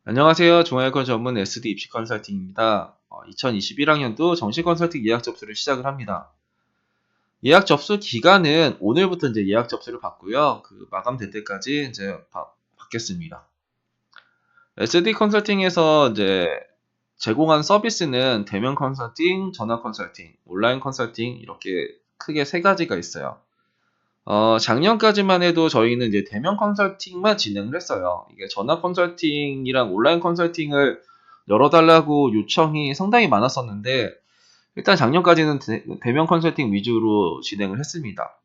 안녕하세요. 중앙일권 전문 SD 입시 컨설팅입니다. 2021학년도 정시 컨설팅 예약 접수를 시작을 합니다. 예약 접수 기간은 오늘부터 이제 예약 접수를 받고요. 그 마감될 때까지 이제 받겠습니다. SD 컨설팅에서 이제 제공한 서비스는 대면 컨설팅, 전화 컨설팅, 온라인 컨설팅 이렇게 크게 세 가지가 있어요. 작년까지만 해도 저희는 이제 대면 컨설팅만 진행을 했어요. 이게 전화 컨설팅이랑 온라인 컨설팅을 열어달라고 요청이 상당히 많았었는데, 일단 작년까지는 대면 컨설팅 위주로 진행을 했습니다.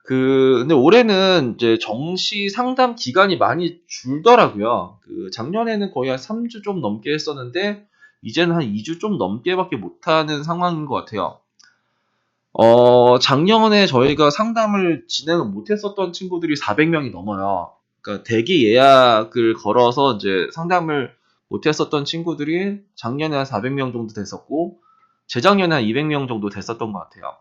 근데 올해는 이제 정시 상담 기간이 많이 줄더라고요. 작년에는 거의 한 3주 좀 넘게 했었는데, 이제는 한 2주 좀 넘게밖에 못하는 상황인 것 같아요. 작년에 저희가 상담을 진행을 못했었던 친구들이 400명이 넘어요. 그러니까 대기 예약을 걸어서 이제 상담을 못했었던 친구들이 작년에 한 400명 정도 됐었고, 재작년에 한 200명 정도 됐었던 것 같아요.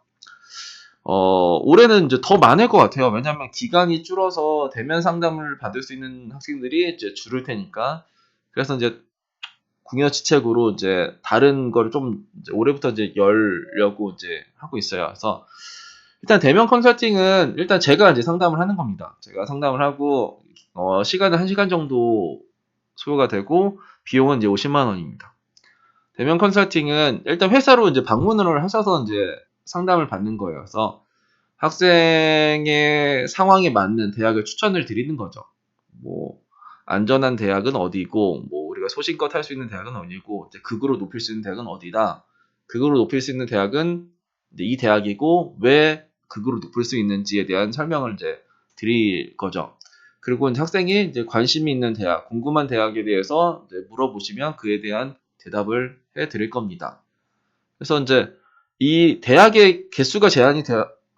올해는 이제 더 많을 것 같아요. 왜냐하면 기간이 줄어서 대면 상담을 받을 수 있는 학생들이 이제 줄을 테니까. 그래서 이제 궁여지책으로 이제 다른 거를 좀 이제 올해부터 이제 열려고 이제 하고 있어요. 그래서 일단 대면 컨설팅은 일단 제가 이제 상담을 하는 겁니다. 제가 상담을 하고 시간은 1시간 정도 소요가 되고 비용은 이제 50만 원입니다. 대면 컨설팅은 일단 회사로 이제 방문을 하셔서 이제 상담을 받는 거예요. 그래서 학생의 상황에 맞는 대학을 추천을 드리는 거죠. 뭐 안전한 대학은 어디고, 뭐 우리가 소신껏 할 수 있는 대학은 어디고, 이제 극으로 높일 수 있는 대학은 어디다. 극으로 높일 수 있는 대학은 이제 이 대학이고 왜 극으로 높일 수 있는지에 대한 설명을 이제 드릴 거죠. 그리고 이제 학생이 이제 관심이 있는 대학, 궁금한 대학에 대해서 이제 물어보시면 그에 대한 대답을 해 드릴 겁니다. 그래서 이제 이 대학의 개수가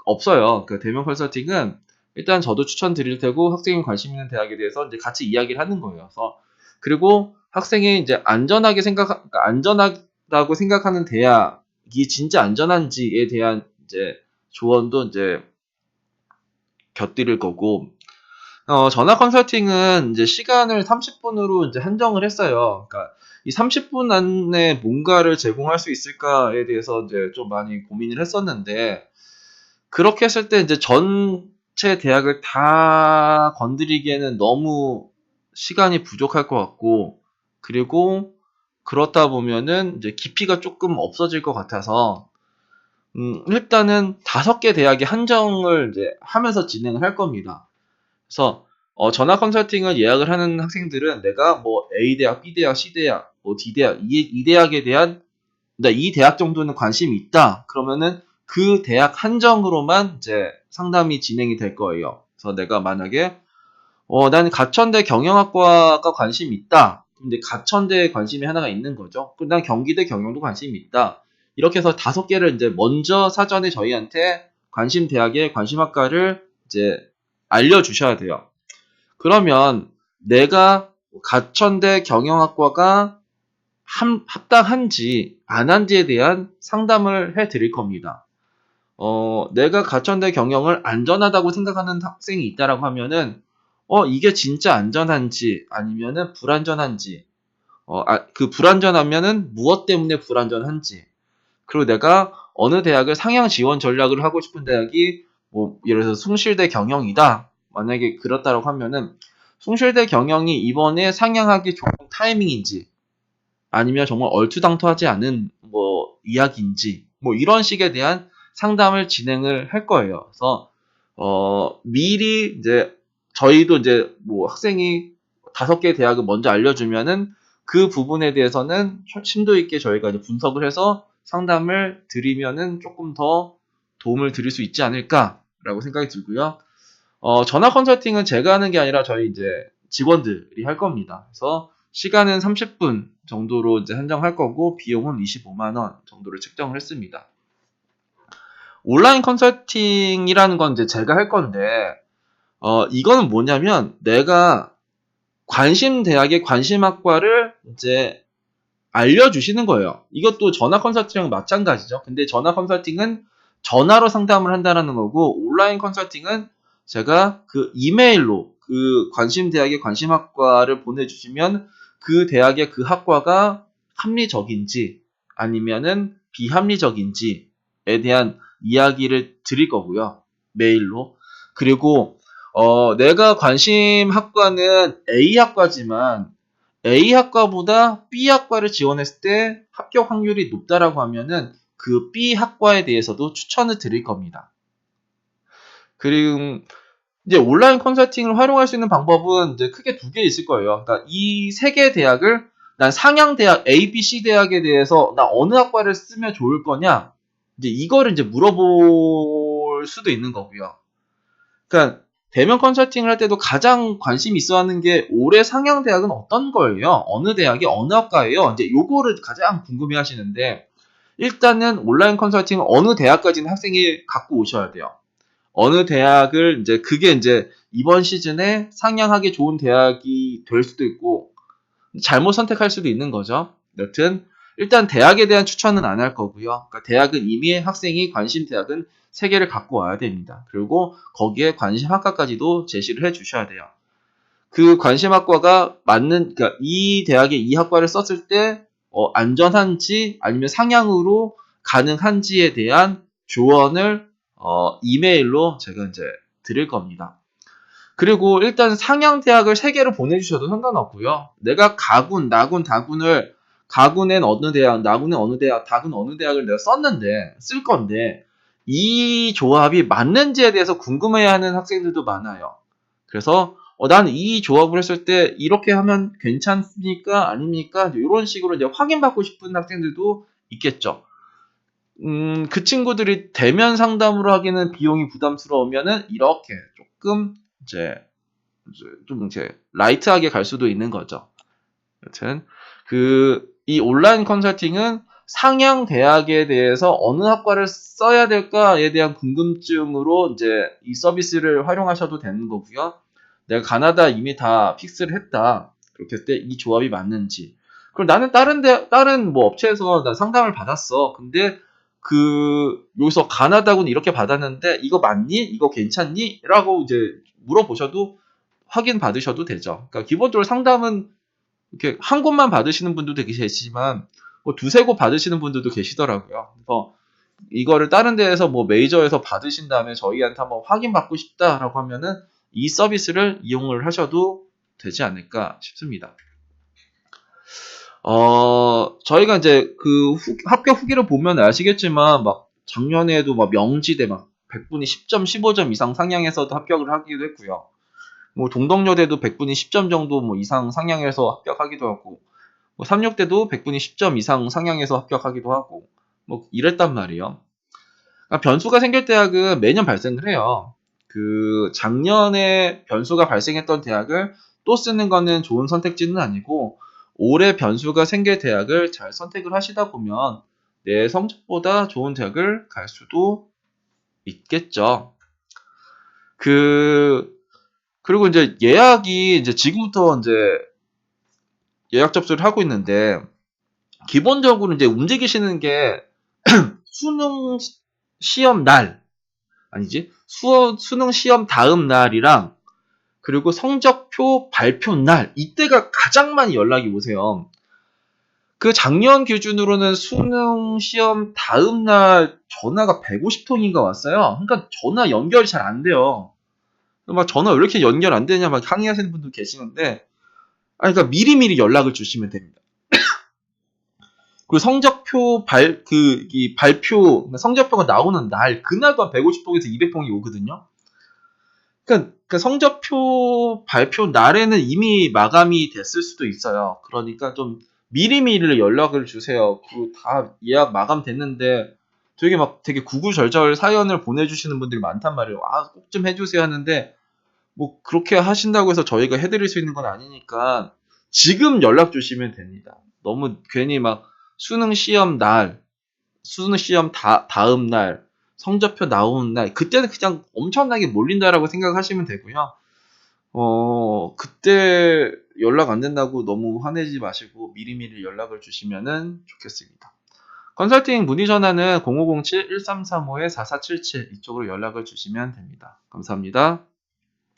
없어요. 그 대면 컨설팅은 일단 저도 추천드릴 테고 학생이 관심 있는 대학에 대해서 이제 같이 이야기를 하는 거예요. 그래서 그리고 학생이 이제 그러니까 안전하다고 생각하는 대학이 진짜 안전한지에 대한 이제 조언도 이제 곁들일 거고, 전화 컨설팅은 이제 시간을 30분으로 이제 한정을 했어요. 그러니까 이 30분 안에 뭔가를 제공할 수 있을까에 대해서 이제 좀 많이 고민을 했었는데, 그렇게 했을 때 이제 전체 대학을 다 건드리기에는 너무 시간이 부족할 것 같고, 그리고 그렇다 보면은 이제 깊이가 조금 없어질 것 같아서, 일단은 5개 대학에 한정을 이제 하면서 진행을 할 겁니다. 그래서 전화 컨설팅을 예약을 하는 학생들은 내가 뭐 A 대학, B 대학, C 대학, 뭐 D 대학, 이 대학에 대한 이 대학 정도는 관심이 있다. 그러면은 그 대학 한정으로만 이제 상담이 진행이 될 거예요. 그래서 내가 만약에 나는 가천대 경영학과가 관심이 있다. 근데 가천대에 관심이 하나가 있는 거죠. 그럼 난 경기대 경영도 관심이 있다. 이렇게 해서 5개를 이제 먼저 사전에 저희한테 관심 대학의 관심 학과를 이제 알려주셔야 돼요. 그러면 내가 가천대 경영학과가 합당한지 안 한지에 대한 상담을 해 드릴 겁니다. 내가 가천대 경영을 안전하다고 생각하는 학생이 있다라고 하면은, 이게 진짜 안전한지 아니면은 불안전한지, 그 불안전하면은 무엇 때문에 불안전한지, 그리고 내가 어느 대학을 상향 지원 전략을 하고 싶은 대학이 뭐 예를 들어서 숭실대 경영이다. 만약에 그렇다고 하면은 숭실대 경영이 이번에 상향하기 좋은 타이밍인지 아니면 정말 얼토당토하지 않은 뭐 이야기인지 뭐 이런 식에 대한 상담을 진행을 할 거예요. 그래서 미리 이제 저희도 이제 뭐 학생이 5개 대학을 먼저 알려주면은 그 부분에 대해서는 심도 있게 저희가 이제 분석을 해서 상담을 드리면은 조금 더 도움을 드릴 수 있지 않을까라고 생각이 들고요. 전화 컨설팅은 제가 하는 게 아니라 저희 이제 직원들이 할 겁니다. 그래서 시간은 30분 정도로 이제 한정할 거고 비용은 25만 원 정도를 책정을 했습니다. 온라인 컨설팅이라는 건 이제 제가 할 건데 이거는 뭐냐면 내가 관심 대학의 관심 학과를 이제 알려주시는 거예요. 이것도 전화 컨설팅이랑 마찬가지죠. 근데 전화 컨설팅은 전화로 상담을 한다는 거고 온라인 컨설팅은 제가 그 이메일로 그 관심 대학의 관심 학과를 보내주시면 그 대학의 그 학과가 합리적인지 아니면은 비합리적인지에 대한 이야기를 드릴 거고요. 메일로. 그리고 내가 관심 학과는 A 학과지만 A 학과보다 B 학과를 지원했을 때 합격 확률이 높다라고 하면은 그 B 학과에 대해서도 추천을 드릴 겁니다. 그리고 이제 온라인 컨설팅을 활용할 수 있는 방법은 이제 크게 두 개 있을 거예요. 그러니까 이 세 개 대학을 난 상향 대학 A, B, C 대학에 대해서 나 어느 학과를 쓰면 좋을 거냐 이제 이거를 이제 물어볼 수도 있는 거고요. 그러니까 대면 컨설팅을 할 때도 가장 관심 있어 하는 게 올해 상향 대학은 어떤 거예요? 어느 대학이 어느 학과예요? 이제 요거를 가장 궁금해 하시는데 일단은 온라인 컨설팅은 어느 대학까지는 학생이 갖고 오셔야 돼요. 어느 대학을 이제 그게 이제 이번 시즌에 상향하기 좋은 대학이 될 수도 있고 잘못 선택할 수도 있는 거죠. 여튼 일단 대학에 대한 추천은 안 할 거고요. 그러니까 대학은 이미 학생이 관심 대학은 3개를 갖고 와야 됩니다. 그리고 거기에 관심 학과까지도 제시를 해 주셔야 돼요. 그 관심 학과가 맞는 그러니까 이 대학에 이 학과를 썼을 때 안전한지 아니면 상향으로 가능한지에 대한 조언을 이메일로 제가 이제 드릴 겁니다. 그리고 일단 상향 대학을 3개를 보내주셔도 상관없고요. 내가 가군, 나군, 다군을 가군엔 어느 대학, 나군엔 어느 대학, 다군 어느 대학을 내가 썼는데 쓸 건데 이 조합이 맞는지에 대해서 궁금해하는 학생들도 많아요. 그래서 나는 이 조합을 했을 때 이렇게 하면 괜찮습니까? 아닙니까? 이런 식으로 이제 확인받고 싶은 학생들도 있겠죠. 그 친구들이 대면 상담으로 하기는 비용이 부담스러우면은 이렇게 조금 이제 좀 이제 라이트하게 갈 수도 있는 거죠. 여튼 이 온라인 컨설팅은 상향 대학에 대해서 어느 학과를 써야 될까에 대한 궁금증으로 이제 이 서비스를 활용하셔도 되는 거고요. 내가 가나다 이미 다 픽스를 했다. 그렇게 했을 때 이 조합이 맞는지. 그럼 나는 다른 뭐 업체에서 나 상담을 받았어. 근데 여기서 가나다군 이렇게 받았는데 이거 맞니? 이거 괜찮니? 라고 이제 물어보셔도 확인 받으셔도 되죠. 그러니까 기본적으로 상담은 이렇게 한 곳만 받으시는 분들도 계시지만 뭐 두세 곳 받으시는 분들도 계시더라고요. 그래서 이거를 다른 데에서 뭐 메이저에서 받으신 다음에 저희한테 한번 확인받고 싶다라고 하면은 이 서비스를 이용을 하셔도 되지 않을까 싶습니다. 저희가 이제 합격 후기를 보면 아시겠지만 막 작년에도 막 명지대 막 100분이 10점, 15점 이상 상향해서도 합격을 하기도 했고요. 뭐 동덕여대도 100분이 10점 정도 뭐 이상 상향해서 합격하기도 하고 뭐 삼육대도 100분이 10점 이상 상향해서 합격하기도 하고 뭐 이랬단 말이에요. 그러니까 변수가 생길 대학은 매년 발생을 해요. 작년에 변수가 발생했던 대학을 또 쓰는 거는 좋은 선택지는 아니고 올해 변수가 생길 대학을 잘 선택을 하시다 보면 내 성적보다 좋은 대학을 갈 수도 있겠죠. 그리고 이제 예약이 이제 지금부터 이제 예약 접수를 하고 있는데 기본적으로 이제 움직이시는 게 수능 시험 날 아니지 수능 시험 다음 날이랑 그리고 성적표 발표 날 이때가 가장 많이 연락이 오세요. 작년 기준으로는 수능 시험 다음 날 전화가 150통인가 왔어요. 그러니까 전화 연결이 잘 안 돼요. 막 전화 왜 이렇게 연결 안 되냐 막 항의하시는 분도 계시는데 그러니까 미리미리 연락을 주시면 됩니다. 그리고 성적표 발표 성적표가 나오는 날 그날도 한 150통에서 200통이 오거든요. 그러니까 성적표 발표 날에는 이미 마감이 됐을 수도 있어요. 그러니까 좀 미리미리 연락을 주세요. 다 예약 마감됐는데 되게 구구절절 사연을 보내주시는 분들이 많단 말이에요. 꼭 좀 해주세요 하는데 뭐 그렇게 하신다고 해서 저희가 해드릴 수 있는 건 아니니까 지금 연락 주시면 됩니다. 너무 괜히 막 수능 시험 날, 수능 시험 다음 날, 성적표 나오는 날 그때는 그냥 엄청나게 몰린다라고 생각하시면 되고요. 그때 연락 안 된다고 너무 화내지 마시고 미리미리 연락을 주시면은 좋겠습니다. 컨설팅 문의 전화는 0507-1335-4477 이쪽으로 연락을 주시면 됩니다. 감사합니다.